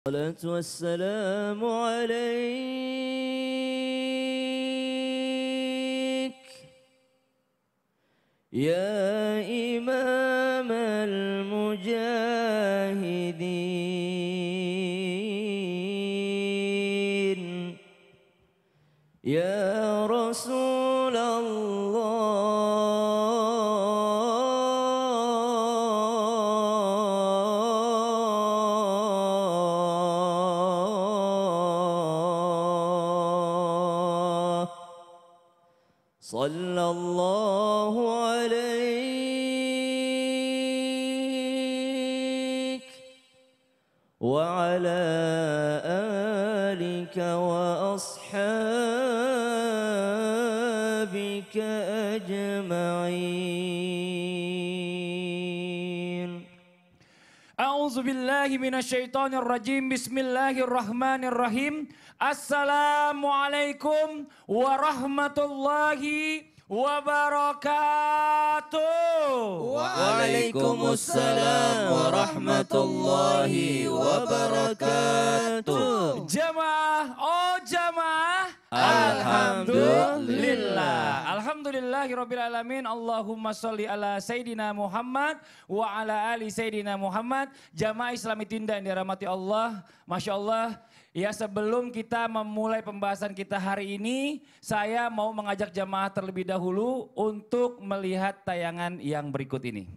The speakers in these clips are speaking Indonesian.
الصلاة والسلام عليك يا إمام المجاهدين يا رسول الله صلى الله عليك وعلى آلك وأصحابك أجمعين. أعوذ بالله من الشيطان الرجيم. بسم الله الرحمن الرحيم. Assalamualaikum warahmatullahi wabarakatuh. Waalaikumsalam warahmatullahi wabarakatuh. Jamaah, oh jamaah, Alhamdulillah. Alhamdulillahirabbil alamin. Allahumma sholli ala sayidina Muhammad wa ala ali sayidina Muhammad. Jamaah Islami Tinda yang dirahmati Allah. Masya Allah. Ya, sebelum kita memulai pembahasan kita hari ini, saya mau mengajak jamaah terlebih dahulu untuk melihat tayangan yang berikut ini.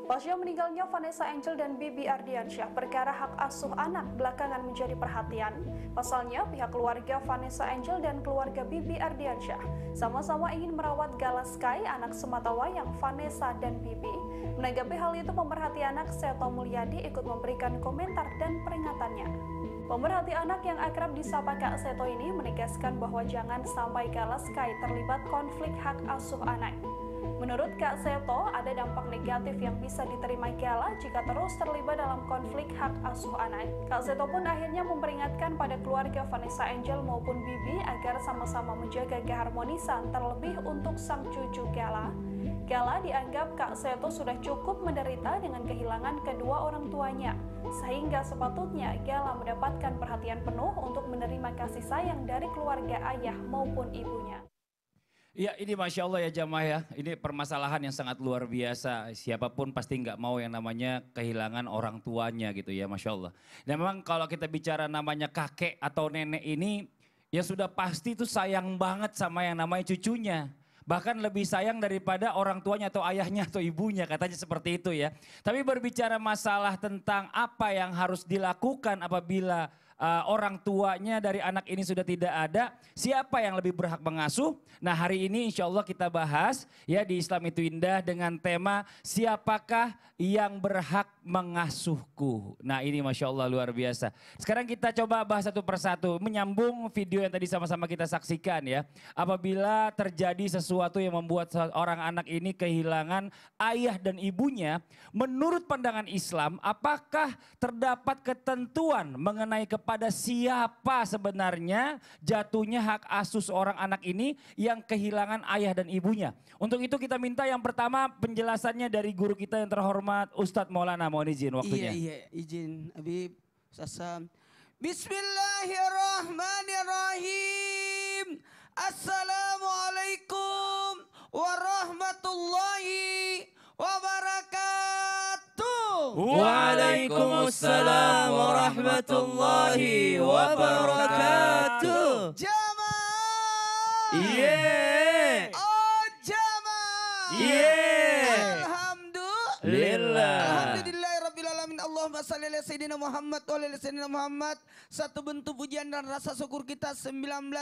Pasca meninggalnya Vanessa Angel dan Bibi Ardiansyah, perkara hak asuh anak belakangan menjadi perhatian. Pasalnya, pihak keluarga Vanessa Angel dan keluarga Bibi Ardiansyah sama-sama ingin merawat Gala Sky, anak sematawayang Vanessa dan Bibi. Menanggapi hal itu, pemerhati anak Seto Mulyadi ikut memberikan komentar dan peringatannya. Pemerhati anak yang akrab disapa Kak Seto ini menegaskan bahwa jangan sampai Gala Sky terlibat konflik hak asuh anak. Menurut Kak Seto, ada dampak negatif yang bisa diterima Gala jika terus terlibat dalam konflik hak asuh anak. Kak Seto pun akhirnya memperingatkan pada keluarga Vanessa Angel maupun Bibi agar sama-sama menjaga keharmonisan, terlebih untuk sang cucu Gala. Gala dianggap Kak Seto sudah cukup menderita dengan kehilangan kedua orang tuanya, sehingga sepatutnya Gala mendapatkan perhatian penuh untuk menerima kasih sayang dari keluarga ayah maupun ibunya. Ya, ini Masya Allah ya jamaah ya, ini permasalahan yang sangat luar biasa. Siapapun pasti nggak mau yang namanya kehilangan orang tuanya gitu ya, Masya Allah. Dan memang kalau kita bicara namanya kakek atau nenek ini, ya sudah pasti itu sayang banget sama yang namanya cucunya. Bahkan lebih sayang daripada orang tuanya atau ayahnya atau ibunya, katanya seperti itu ya. Tapi berbicara masalah tentang apa yang harus dilakukan apabila orang tuanya dari anak ini sudah tidak ada, siapa yang lebih berhak mengasuh? Nah, hari ini insya Allah kita bahas ya di Islam Itu Indah dengan tema siapakah yang berhak mengasuhku. Nah, ini Masya Allah luar biasa. Sekarang kita coba bahas satu persatu, menyambung video yang tadi sama-sama kita saksikan ya. Apabila terjadi sesuatu yang membuat seorang anak ini kehilangan ayah dan ibunya, menurut pandangan Islam apakah terdapat ketentuan mengenai pada siapa sebenarnya jatuhnya hak asuh seorang anak ini yang kehilangan ayah dan ibunya. Untuk itu kita minta yang pertama penjelasannya dari guru kita yang terhormat Ustadz Maulana. Mohon izin waktunya. Iya, izin Habib Sasam. Bismillahirrahmanirrahim. Assalamualaikum warahmatullahi wabarakatuh. Waalaikumsalam warahmatullahi wabarakatuh. Jamaah. Yeah. Oh jamaah. Yeah. Alhamdulillah. Alhamdulillahirrabbilalamin. Allahumma salli ala sayyidina Muhammad wa ala sayyidina Muhammad. Satu bentuk pujian dan rasa syukur kita 19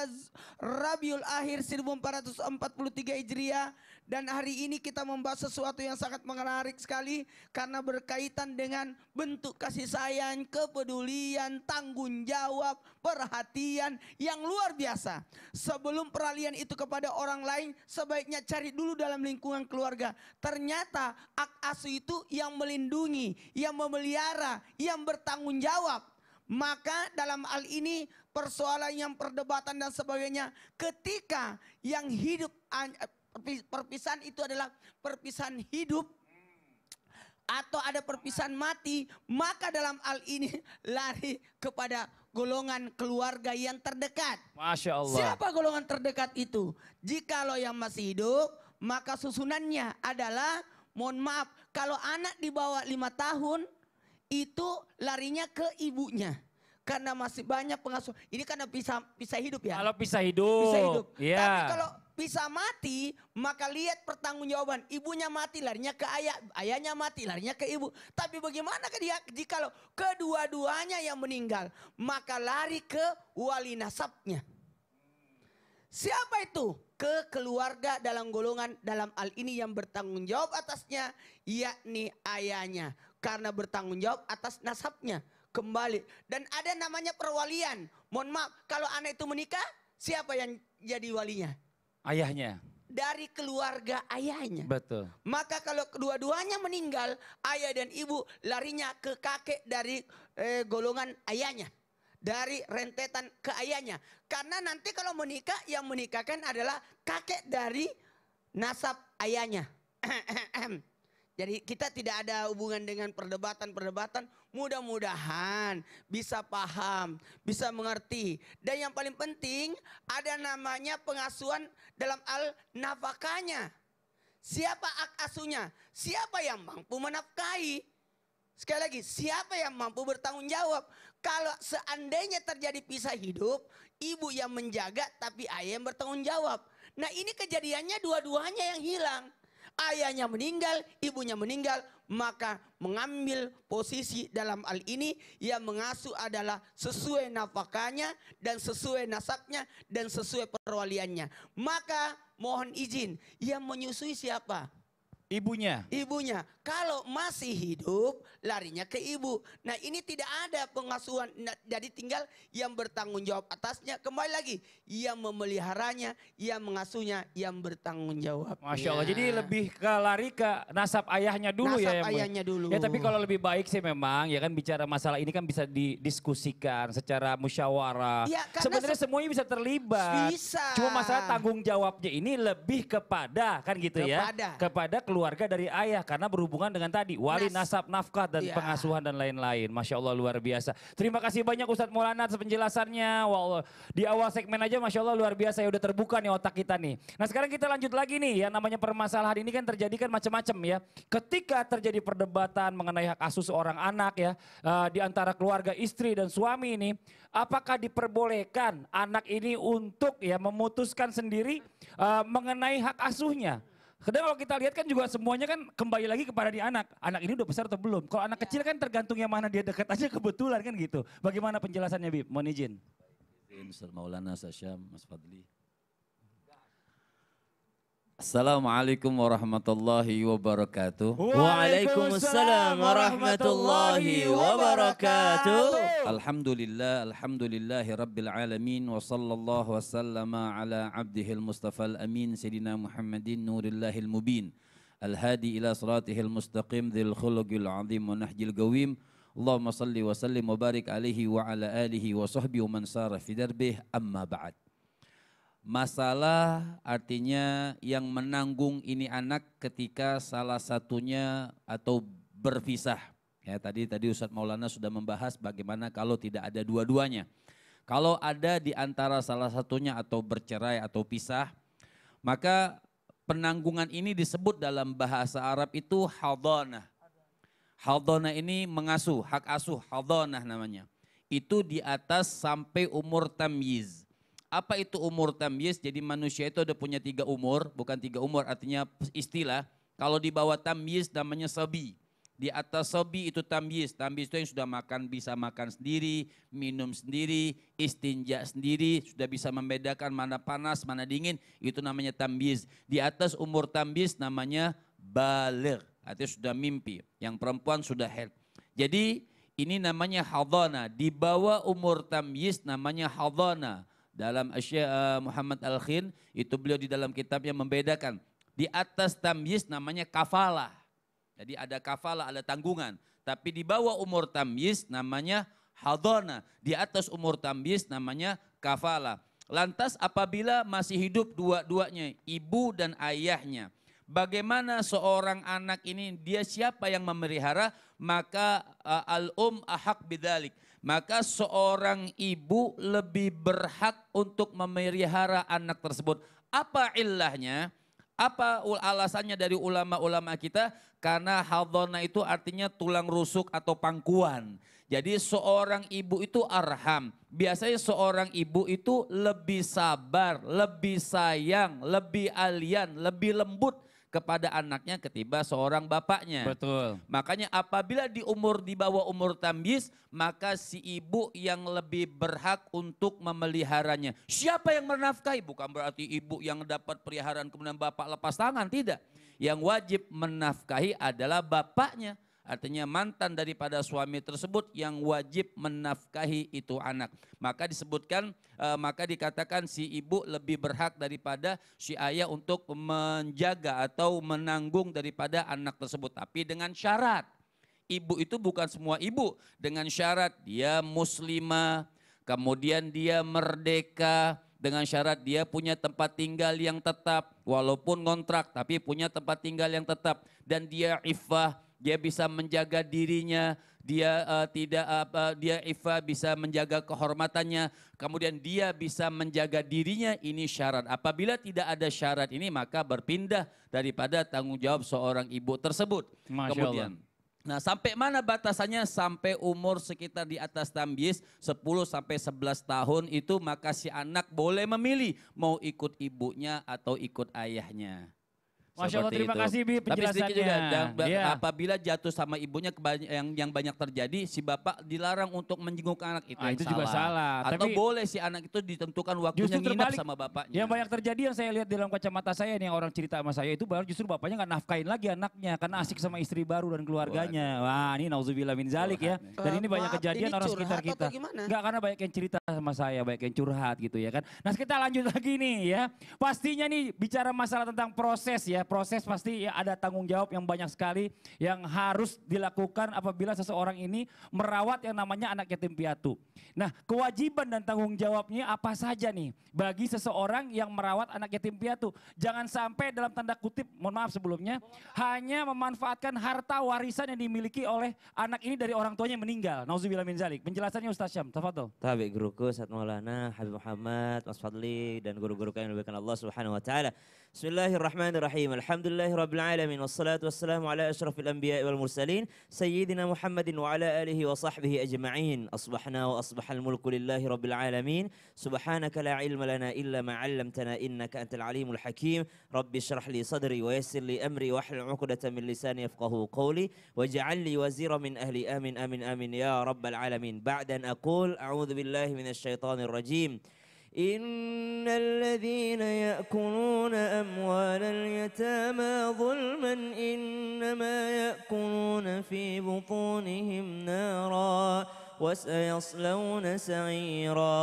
Rabiul Akhir 1443 Hijriah. Dan hari ini kita membahas sesuatu yang sangat menarik sekali karena berkaitan dengan bentuk kasih sayang, kepedulian, tanggung jawab, perhatian yang luar biasa. Sebelum peralihan itu kepada orang lain, sebaiknya cari dulu dalam lingkungan keluarga. Ternyata hak asuh itu yang melindungi, yang memelihara, yang bertanggung jawab. Maka dalam hal ini persoalan yang perdebatan dan sebagainya, ketika yang hidup perpisahan itu adalah perpisahan hidup atau ada perpisahan mati, maka dalam hal ini lari kepada golongan keluarga yang terdekat. Masya Allah. Siapa golongan terdekat itu? Jikalau yang masih hidup, maka susunannya adalah, mohon maaf, kalau anak di bawah 5 tahun itu larinya ke ibunya. Karena masih banyak pengasuh. Ini karena pisah hidup ya. Kalau pisah hidup. Pisah hidup. Iya. Tapi kalau pisah mati, maka lihat pertanggungjawaban. Ibunya mati larinya ke ayah, ayahnya mati larinya ke ibu. Tapi bagaimana dia jika kedua-duanya yang meninggal, maka lari ke wali nasabnya. Siapa itu? Ke keluarga dalam golongan dalam hal ini yang bertanggung jawab atasnya, yakni ayahnya. Karena bertanggung jawab atas nasabnya. Kembali. Dan ada namanya perwalian. Mohon maaf, kalau anak itu menikah, siapa yang jadi walinya? Ayahnya. Dari keluarga ayahnya. Betul. Maka kalau kedua-duanya meninggal, ayah dan ibu larinya ke kakek dari golongan ayahnya. Dari rentetan ke ayahnya. Karena nanti kalau menikah, yang menikahkan adalah kakek dari nasab ayahnya. Jadi kita tidak ada hubungan dengan perdebatan-perdebatan. Mudah-mudahan bisa paham, bisa mengerti. Dan yang paling penting ada namanya pengasuhan dalam hal nafkahnya. Siapa hak asuhnya? Siapa yang mampu menafkahi? Sekali lagi, siapa yang mampu bertanggung jawab? Kalau seandainya terjadi pisah hidup, ibu yang menjaga tapi ayah yang bertanggung jawab. Nah ini kejadiannya dua-duanya yang hilang. Ayahnya meninggal, ibunya meninggal, maka mengambil posisi dalam hal ini yang mengasuh adalah sesuai nafkahnya dan sesuai nasabnya dan sesuai perwaliannya. Maka mohon izin, yang menyusui siapa? Ibunya. Ibunya. Kalau masih hidup, larinya ke ibu. Nah ini tidak ada pengasuhan. Nah, jadi tinggal yang bertanggung jawab atasnya. Kembali lagi, yang memeliharanya, yang mengasuhnya, yang bertanggung jawab. Masya Allah. Jadi lebih ke lari ke nasab ayahnya dulu nasab ya. ayahnya dulu. Ya tapi kalau lebih baik sih memang ya kan bicara masalah ini kan bisa didiskusikan secara musyawarah. Ya, sebenarnya semuanya bisa terlibat. Bisa. Cuma masalah tanggung jawabnya ini lebih kepada kan gitu ya. Kepada keluarga dari ayah karena berhubungan dengan tadi wali nasab, nafkah dan pengasuhan dan lain-lain. Masya Allah luar biasa. Terima kasih banyak Ustadz Maulana atas penjelasannya. Wah, di awal segmen aja Masya Allah luar biasa ya udah terbuka nih otak kita nih. Nah sekarang kita lanjut lagi nih yang namanya permasalahan ini kan terjadi kan macam-macam ya. Ketika terjadi perdebatan mengenai hak asuh seorang anak ya di antara keluarga istri dan suami ini. Apakah diperbolehkan anak ini untuk ya memutuskan sendiri mengenai hak asuhnya? Karena kalau kita lihat kan juga semuanya kan kembali lagi kepada di anak. Anak ini udah besar atau belum? Kalau anak kecil kan tergantung yang mana dia dekat aja kebetulan kan gitu. Bagaimana penjelasannya Bib? Mohon izin. Ustaz Maulana, Ustaz Syam, Mas Fadli. Assalamualaikum warahmatullahi wabarakatuh. Waalaikumsalam warahmatullahi wabarakatuh. Alhamdulillahi rabbil alamin wa sallallahu wasallama ala abdihil mustafal amin Sayyidina Muhammadin nurillahil mubin. Al-hadi ila siratihil mustaqim dhil khuluqil azim wa nahjil gawim. Allahumma salli wa sallim wa barik alaihi wa ala alihi wa sahbihi wa man sara fi darbih amma ba'd. Masalah artinya yang menanggung ini anak ketika salah satunya atau berpisah. Ya, tadi Ustadz Maulana sudah membahas bagaimana kalau tidak ada dua-duanya. Kalau ada di antara salah satunya atau bercerai atau pisah, maka penanggungan ini disebut dalam bahasa Arab itu hadhanah. Hadhanah ini mengasuh, hak asuh, hadhanah namanya. Itu di atas sampai umur tamyiz. Apa itu umur tamyiz? Jadi manusia itu ada punya 3 umur, bukan 3 umur artinya istilah. Kalau di bawah tamyiz namanya sabi. Di atas sabi itu tamyiz. Tamyiz itu yang sudah makan, bisa makan sendiri, minum sendiri, istinja sendiri, sudah bisa membedakan mana panas, mana dingin, itu namanya tamyiz. Di atas umur tamyiz namanya baligh, artinya sudah mimpi. Yang perempuan sudah haid. Jadi ini namanya hadhanah. Di bawah umur tamyiz namanya hadhanah. Dalam Muhammad Al-Khin itu beliau di dalam kitabnya membedakan. Di atas tamyiz namanya kafalah. Jadi ada kafalah, ada tanggungan. Tapi di bawah umur tamyiz namanya hadhanah. Di atas umur tamyiz namanya kafalah. Lantas apabila masih hidup dua-duanya, ibu dan ayahnya, bagaimana seorang anak ini, dia siapa yang memelihara? Maka al-um ahak bidzalik. Maka seorang ibu lebih berhak untuk memelihara anak tersebut. Apa illahnya? Apa alasannya dari ulama-ulama kita? Karena hadhana itu artinya tulang rusuk atau pangkuan. Jadi seorang ibu itu arham. Biasanya seorang ibu itu lebih sabar, lebih sayang, lebih alian, lebih lembut kepada anaknya ketimbang seorang bapaknya. Betul. Makanya apabila di bawah umur tamyiz, maka si ibu yang lebih berhak untuk memeliharanya. Siapa yang menafkahi? Bukan berarti ibu yang dapat peliharaan kemudian bapak lepas tangan, tidak. Yang wajib menafkahi adalah bapaknya. Artinya mantan daripada suami tersebut yang wajib menafkahi itu anak. Maka disebutkan, maka dikatakan si ibu lebih berhak daripada si ayah untuk menjaga atau menanggung daripada anak tersebut. Tapi dengan syarat, ibu itu bukan semua ibu. Dengan syarat dia muslimah, kemudian dia merdeka, dengan syarat dia punya tempat tinggal yang tetap, walaupun ngontrak tapi punya tempat tinggal yang tetap. Dan dia iffah, dia bisa menjaga dirinya, dia dia iffah, bisa menjaga kehormatannya, kemudian dia bisa menjaga dirinya, ini syarat. Apabila tidak ada syarat ini maka berpindah daripada tanggung jawab seorang ibu tersebut. Masya Kemudian, nah sampai mana batasannya? Sampai umur sekitar di atas tamyiz 10 sampai 11 tahun itu maka si anak boleh memilih mau ikut ibunya atau ikut ayahnya. Masya Allah, Seperti terima itu. kasih Bi Tapi sedikit juga, penjelasannya. Iya. apabila jatuh sama ibunya yang banyak terjadi, si bapak dilarang untuk menjenguk anak, itu yang itu juga salah. Atau Tapi boleh si anak itu ditentukan waktunya justru nginap terbalik. sama bapaknya. Yang banyak terjadi yang saya lihat dalam kacamata saya nih, yang orang cerita sama saya itu baru justru bapaknya nggak nafkain lagi anaknya karena asik sama istri baru dan keluarganya. Wah, ini nauzubillah min zalik ya. Dan ini banyak Maaf, kejadian ini orang curhat sekitar kita. atau gimana? Enggak, karena banyak yang cerita sama saya, banyak yang curhat gitu ya kan. Nah, kita lanjut lagi nih ya. Pastinya nih bicara masalah tentang proses ya. Proses pasti ya ada tanggung jawab yang banyak sekali yang harus dilakukan apabila seseorang ini merawat yang namanya anak yatim piatu. Nah, kewajiban dan tanggung jawabnya apa saja nih bagi seseorang yang merawat anak yatim piatu? Jangan sampai dalam tanda kutip, mohon maaf sebelumnya, hanya memanfaatkan harta warisan yang dimiliki oleh anak ini dari orang tuanya yang meninggal. Nauzubillah min zalik. Penjelasannya Ustaz Syam, tafadhol. Tabi guruku Ustaz Maulana Habib Muhammad, Mas Fadli dan guru-guru kami yang dimuliakan Allah Subhanahu wa taala. Bismillahirrahmanirrahim. Alhamdulillahirabbil alamin wassalatu wassalamu ala asyrafil anbiya'i wal mursalin sayyidina Muhammadin wa ala alihi wa sahbihi ajma'in. Asbahna wa asbahal mulku lillahi rabbil alamin. Subhanaka la ilma lana illa ma 'allamtana innaka antal alimul hakim. Rabbi shrah li sadri wa yassir li amri wa hlul 'uqdatam min lisani yafqahu qawli waj'al li wazira min ahli amin amin amin ya rabbal alamin. Ba'da an aqul a'udzu billahi minasy syaithanir rajim. إن الذين يأكلون أموال اليتامى ظلما إنما يأكلون في بطونهم نارا وسيصلون سعيرا.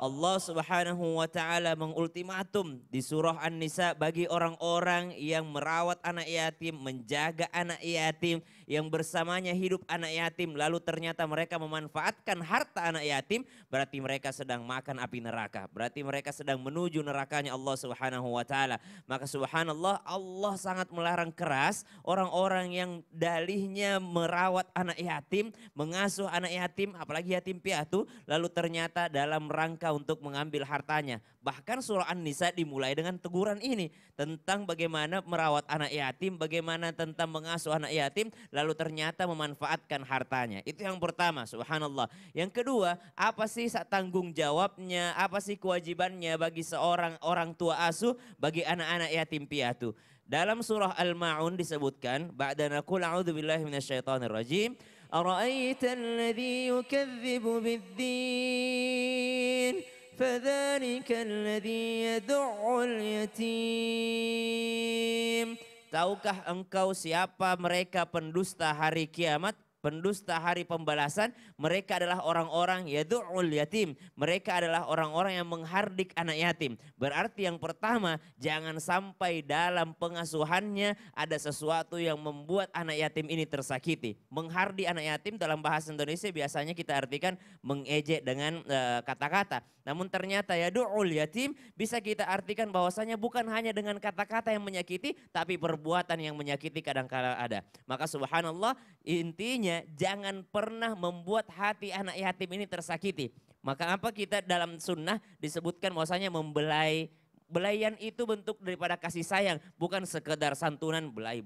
Allah Subhanahu wa taala mengultimatum di surah An-Nisa bagi orang-orang yang merawat anak yatim, menjaga anak yatim, yang bersamanya hidup anak yatim, lalu ternyata mereka memanfaatkan harta anak yatim, berarti mereka sedang makan api neraka. Berarti mereka sedang menuju nerakanya Allah Subhanahu wa taala. Maka subhanallah, Allah sangat melarang keras orang-orang yang dalihnya merawat anak yatim, mengasuh anak yatim, apalagi yatim piatu, lalu ternyata dalam rangka untuk mengambil hartanya. Bahkan surah An-Nisa dimulai dengan teguran ini tentang bagaimana merawat anak yatim, bagaimana tentang mengasuh anak yatim, lalu ternyata memanfaatkan hartanya. Itu yang pertama, subhanallah. Yang kedua, apa sih tanggung jawabnya, apa sih kewajibannya bagi seorang orang tua asuh bagi anak-anak yatim piatu? Dalam surah Al-Ma'un disebutkan, ba'da naqul a'udzu billahi minasyaitonir rajim. Ara'aita alladhi yukadzibu bid-din fadzalika alladhi yad'ul yatim. Tahukah engkau siapa mereka pendusta hari kiamat? pendusta hari pembalasan, mereka adalah orang-orang yadu'ul yatim. Mereka adalah orang-orang yang menghardik anak yatim. Berarti yang pertama, jangan sampai dalam pengasuhannya ada sesuatu yang membuat anak yatim ini tersakiti. Menghardik anak yatim dalam bahasa Indonesia biasanya kita artikan mengejek dengan kata-kata. Namun ternyata yadu'ul yatim bisa kita artikan bahwasanya bukan hanya dengan kata-kata yang menyakiti, tapi perbuatan yang menyakiti kadang-kala ada. Maka subhanallah, intinya jangan pernah membuat hati anak yatim ini tersakiti. Maka apa kita dalam sunnah disebutkan bahwasanya membelai. Belaian itu bentuk daripada kasih sayang, bukan sekedar santunan belai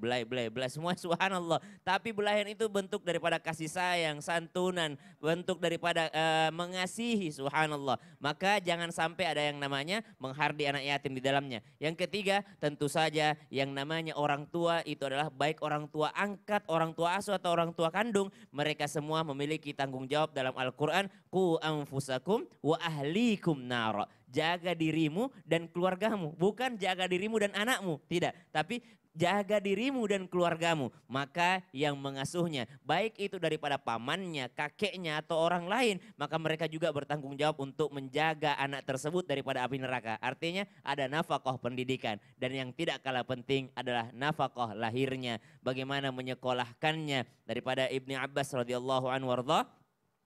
semua subhanallah. Tapi belaian itu bentuk daripada kasih sayang, santunan, bentuk daripada mengasihi subhanallah. Maka jangan sampai ada yang namanya menghardik anak yatim di dalamnya. Yang ketiga, tentu saja yang namanya orang tua itu adalah baik orang tua angkat, orang tua asuh atau orang tua kandung. Mereka semua memiliki tanggung jawab dalam Al-Quran. Qu anfusakum wa ahlikum nara. Jaga dirimu dan keluargamu, bukan jaga dirimu dan anakmu, tidak. Tapi jaga dirimu dan keluargamu. Maka yang mengasuhnya, baik itu daripada pamannya, kakeknya atau orang lain, maka mereka juga bertanggung jawab untuk menjaga anak tersebut daripada api neraka. Artinya ada nafkah pendidikan. Dan yang tidak kalah penting adalah nafkah lahirnya. Bagaimana menyekolahkannya. Daripada Ibnu Abbas radhiyallahu anhu warḍah,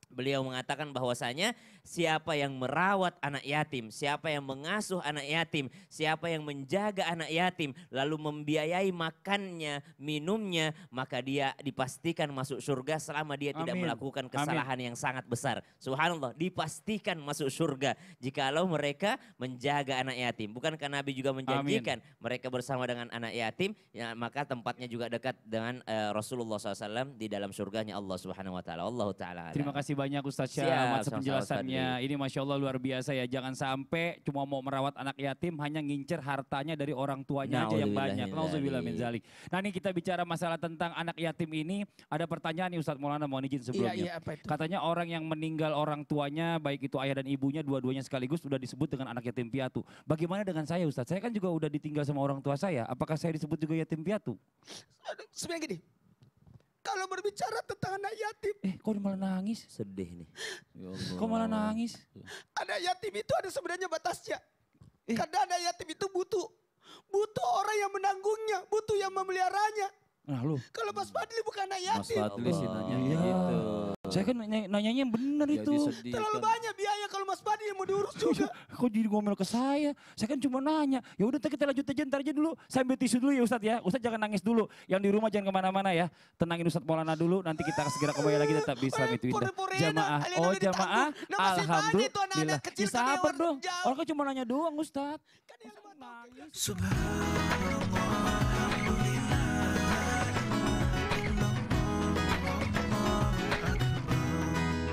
beliau mengatakan bahwasanya siapa yang merawat anak yatim, siapa yang mengasuh anak yatim, siapa yang menjaga anak yatim, lalu membiayai makannya, minumnya, maka dia dipastikan masuk surga selama dia tidak melakukan kesalahan yang sangat besar. Subhanallah, dipastikan masuk surga jikalau mereka menjaga anak yatim. Bukankah Nabi juga menjanjikan mereka bersama dengan anak yatim, ya, maka tempatnya juga dekat dengan Rasulullah SAW di dalam surganya Allah Subhanahu Wa Taala. Allah Taala. Terima kasih banyak Ustaz Syah atas penjelasannya. Ini Masya Allah luar biasa ya. Jangan sampai cuma mau merawat anak yatim hanya ngincer hartanya dari orang tuanya aja yang banyak. Nauzubillah min zalik. Nah ini kita bicara masalah tentang anak yatim ini. Ada pertanyaan nih Ustaz Maulana, mohon izin sebelumnya. Apa itu? Katanya orang yang meninggal orang tuanya baik itu ayah dan ibunya dua-duanya sekaligus sudah disebut dengan anak yatim piatu. Bagaimana dengan saya Ustaz? Saya kan juga udah ditinggal sama orang tua saya. Apakah saya disebut juga yatim piatu? Sebenarnya gini. Kalau berbicara tentang anak yatim. Kok malah nangis? Sedih nih. Ya Allah. Kok malah nangis? Anak yatim itu ada sebenarnya batasnya. Karena anak yatim itu butuh orang yang menanggungnya, butuh yang memeliharanya. Nah lu. Kalau Mas Fadli bukan anak Mas yatim. Fadli sih nanya Iya. gitu. Saya kan nanyanya yang benar itu. Terlalu banyak biaya kalau Mas Fadli yang mau diurus juga. Kok jadi ngomel ke saya? Saya kan cuma nanya. Ya udah kita lanjut aja, ntar aja dulu. Saya ambil tisu dulu ya Ustadz ya. Ustadz jangan nangis dulu. Yang di rumah jangan kemana-mana ya. Tenangin Ustadz Maulana dulu. Nanti kita akan segera kembali lagi tetap bisa itu indah. Jamaah. Oh jamaah. Alhamdulillah. Ya sabar dong. Orang kan cuma nanya doang Ustadz.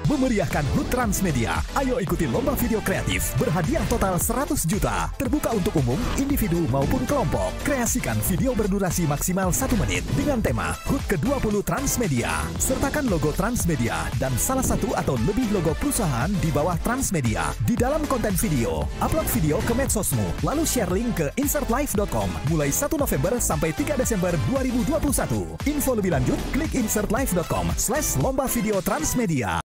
Memeriahkan HUT Transmedia. Ayo ikuti lomba video kreatif berhadiah total 100 juta. Terbuka untuk umum, individu maupun kelompok. Kreasikan video berdurasi maksimal 1 menit dengan tema HUT ke-20 Transmedia. Sertakan logo Transmedia dan salah satu atau lebih logo perusahaan di bawah Transmedia di dalam konten video. Upload video ke medsosmu, lalu share link ke insertlive.com mulai 1 November sampai 3 Desember 2021. Info lebih lanjut klik insertlive.com/lomba video Transmedia.